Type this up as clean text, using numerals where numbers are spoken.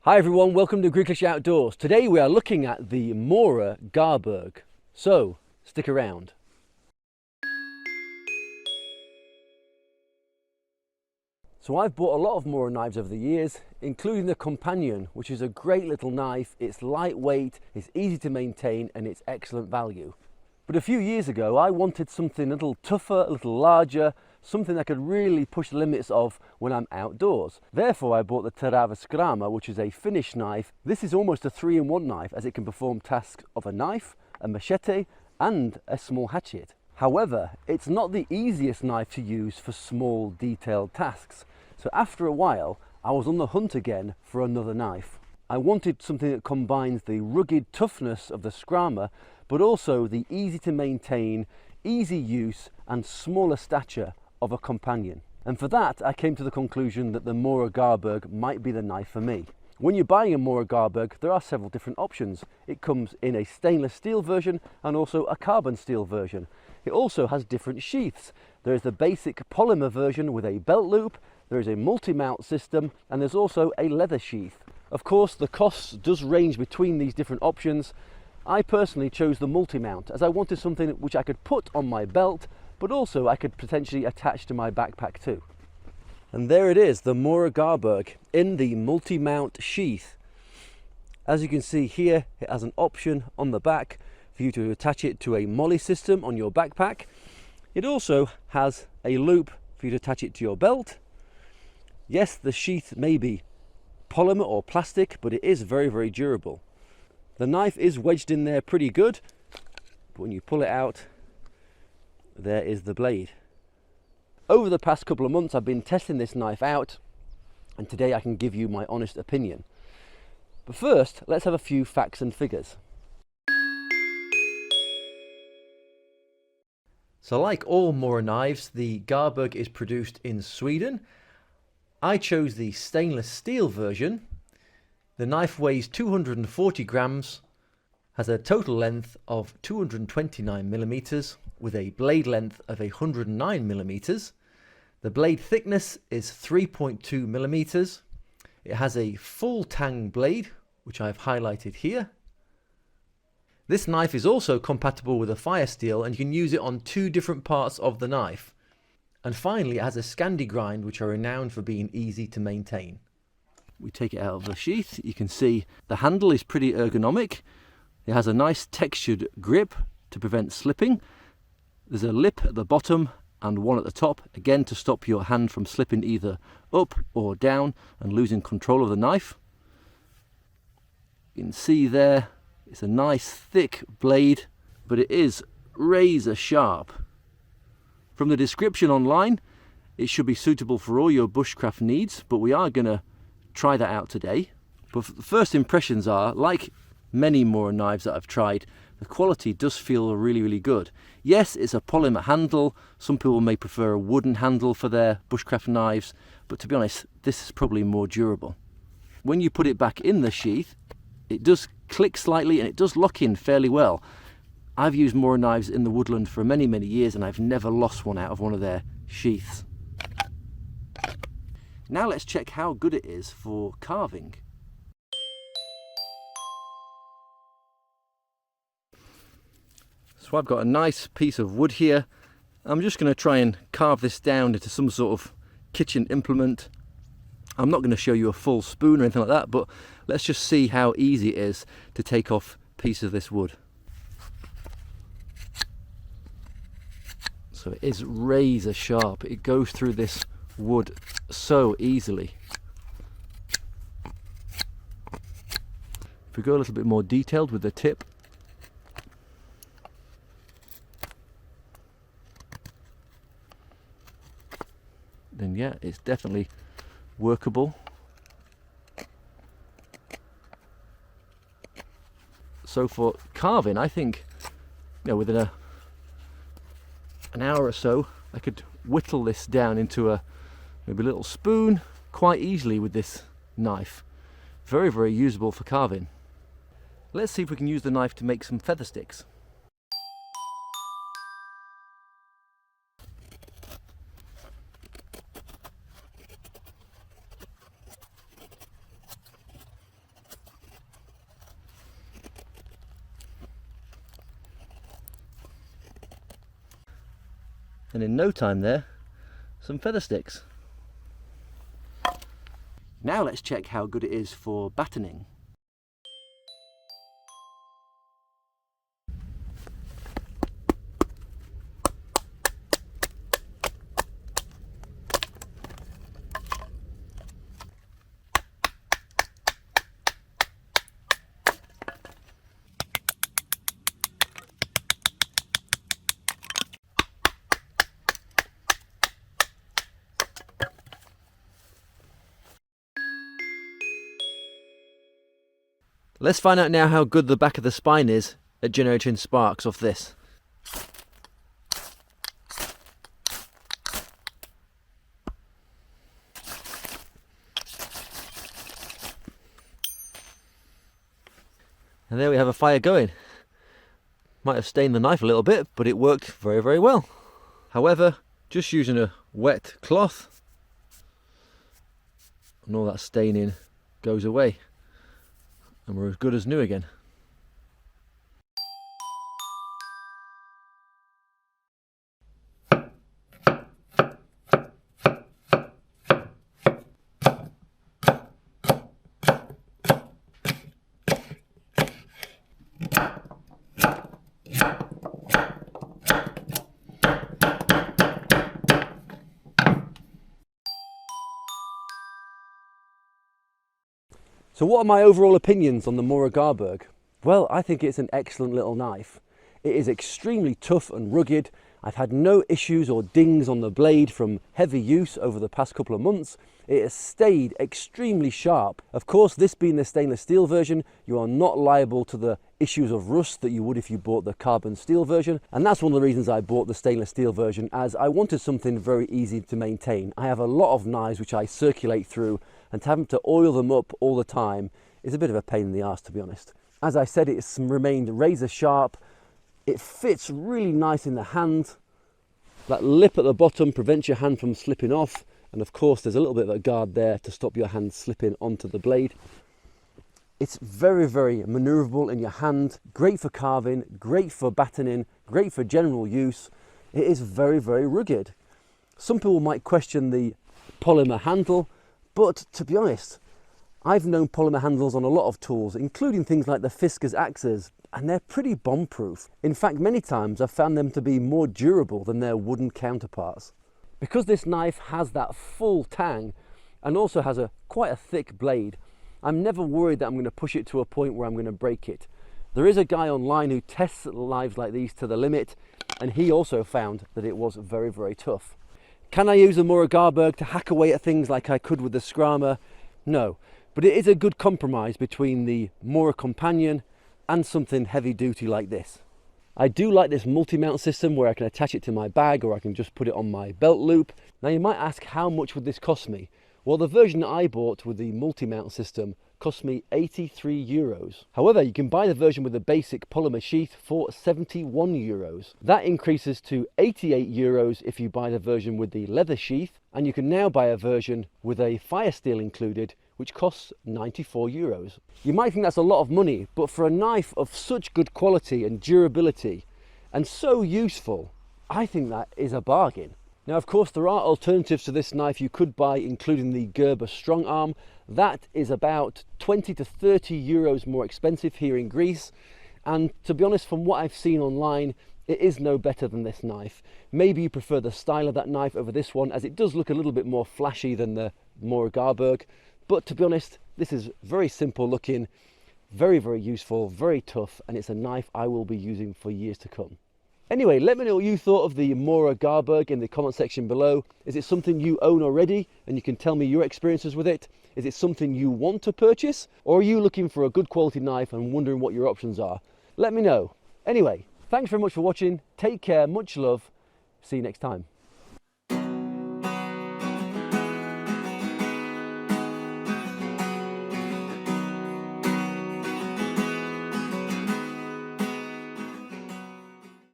Hi everyone, welcome to Greeklish Outdoors. Today we are looking at the Garberg. So, stick around. So I've bought a lot of Mora knives over the years, including the Companion, which is a great little knife. It's lightweight, it's easy to maintain, and it's excellent value. But a few years ago, I wanted something a little tougher, a little larger, something I could really push the limits of when I'm outdoors. Therefore, I bought the Terava Skrama, which is a Finnish knife. This is almost a 3-in-1 knife, as it can perform tasks of a knife, a machete, and a small hatchet. However, it's not the easiest knife to use for small, detailed tasks. So after a while, I was on the hunt again for another knife. I wanted something that combines the rugged toughness of the Skrama, but also the easy to maintain, easy use, and smaller stature of a Companion. And for that, I came to the conclusion that the Garberg might be the knife for me. When you're buying a Garberg, there are several different options. It comes in a stainless steel version and also a carbon steel version. It also has different sheaths. There is the basic polymer version with a belt loop, there is a multi-mount system, and there's also a leather sheath. Of course, the costs does range between these different options. I personally chose the multi-mount as I wanted something which I could put on my belt, but also I could potentially attach to my backpack too. And there it is, the Garberg in the multi-mount sheath. As you can see here, it has an option on the back for you to attach it to a molly system on your backpack. It also has a loop for you to attach it to your belt. Yes, the sheath may be polymer or plastic, but it is very, very durable. The knife is wedged in there pretty good, but when you pull it out, there is the blade. Over the past couple of months, I've been testing this knife out, and today I can give you my honest opinion. But first, let's have a few facts and figures. So like all Mora knives, the Garberg is produced in Sweden. I chose the stainless steel version. The knife weighs 240 grams, has a total length of 229 millimeters with a blade length of 109 millimeters. The blade thickness is 3.2 millimeters. It has a full tang blade, which I've highlighted here. This knife is also compatible with a fire steel, and you can use it on 2 different parts of the knife. And finally, it has a Scandi grind, which are renowned for being easy to maintain. We take it out of the sheath. You can see the handle is pretty ergonomic. It has a nice textured grip to prevent slipping. There's a lip at the bottom and one at the top, again to stop your hand from slipping either up or down and losing control of the knife. You can see there, it's a nice thick blade, but it is razor sharp. From the description online, it should be suitable for all your bushcraft needs, but we are going to try that out today. But the first impressions are, like many Mora knives that I've tried, the quality does feel really, really good. Yes, it's a polymer handle. Some people may prefer a wooden handle for their bushcraft knives, but to be honest, this is probably more durable. When you put it back in the sheath, it does click slightly and it does lock in fairly well. I've used Mora knives in the woodland for many, many years, and I've never lost one out of one of their sheaths. Now let's check how good it is for carving. So I've got a nice piece of wood here. I'm just going to try and carve this down into some sort of kitchen implement. I'm not going to show you a full spoon or anything like that, but let's just see how easy it is to take off a piece of this wood. So it is razor sharp. It goes through this wood so easily. If we go a little bit more detailed with the tip, then yeah, it's definitely workable. So for carving, I think, within an hour or so, I could whittle this down into maybe a little spoon quite easily with this knife. Very, very usable for carving. Let's see if we can use the knife to make some feather sticks. And in no time there, some feather sticks. Now let's check how good it is for batoning. Let's find out now how good the back of the spine is at generating sparks off this. And there we have a fire going. Might have stained the knife a little bit, but it worked very, very well. However, just using a wet cloth and all that staining goes away. And we're as good as new again. So what are my overall opinions on the Garberg? Well, I think it's an excellent little knife. It is extremely tough and rugged. I've had no issues or dings on the blade from heavy use over the past couple of months. It has stayed extremely sharp. Of course, this being the stainless steel version, you are not liable to the issues of rust that you would if you bought the carbon steel version. And that's one of the reasons I bought the stainless steel version, as I wanted something very easy to maintain. I have a lot of knives which I circulate through, and having to oil them up all the time is a bit of a pain in the arse, to be honest. As I said, it's remained razor sharp. It fits really nice in the hand. That lip at the bottom prevents your hand from slipping off. And of course, there's a little bit of a guard there to stop your hand slipping onto the blade. It's very, very maneuverable in your hand. Great for carving, great for batoning, great for general use. It is very, very rugged. Some people might question the polymer handle, but to be honest, I've known polymer handles on a lot of tools, including things like the Fiskars axes, and they're pretty bomb-proof. In fact, many times I've found them to be more durable than their wooden counterparts. Because this knife has that full tang and also has quite a thick blade, I'm never worried that I'm going to push it to a point where I'm going to break it. There is a guy online who tests knives like these to the limit, and he also found that it was very, very tough. Can I use a Garberg to hack away at things like I could with the Scrama? No, but it is a good compromise between the Mora Companion and something heavy duty like this. I do like this multi-mount system where I can attach it to my bag, or I can just put it on my belt loop. Now you might ask, how much would this cost me? Well, the version that I bought with the multi-mount system cost me €83. However, you can buy the version with the basic polymer sheath for €71. That increases to €88 if you buy the version with the leather sheath, and you can now buy a version with a fire steel included, which costs €94. You might think that's a lot of money, but for a knife of such good quality and durability and so useful, I think that is a bargain. Now, of course, there are alternatives to this knife you could buy, including the Gerber strong arm. That is about 20 to 30 euros more expensive here in Greece. And to be honest, from what I've seen online, it is no better than this knife. Maybe you prefer the style of that knife over this one, as it does look a little bit more flashy than the Garberg. But to be honest, this is very simple looking, very, very useful, very tough, and it's a knife I will be using for years to come. Anyway, let me know what you thought of the Garberg in the comment section below. Is it something you own already and you can tell me your experiences with it? Is it something you want to purchase? Or are you looking for a good quality knife and wondering what your options are? Let me know. Anyway, thanks very much for watching. Take care, much love. See you next time.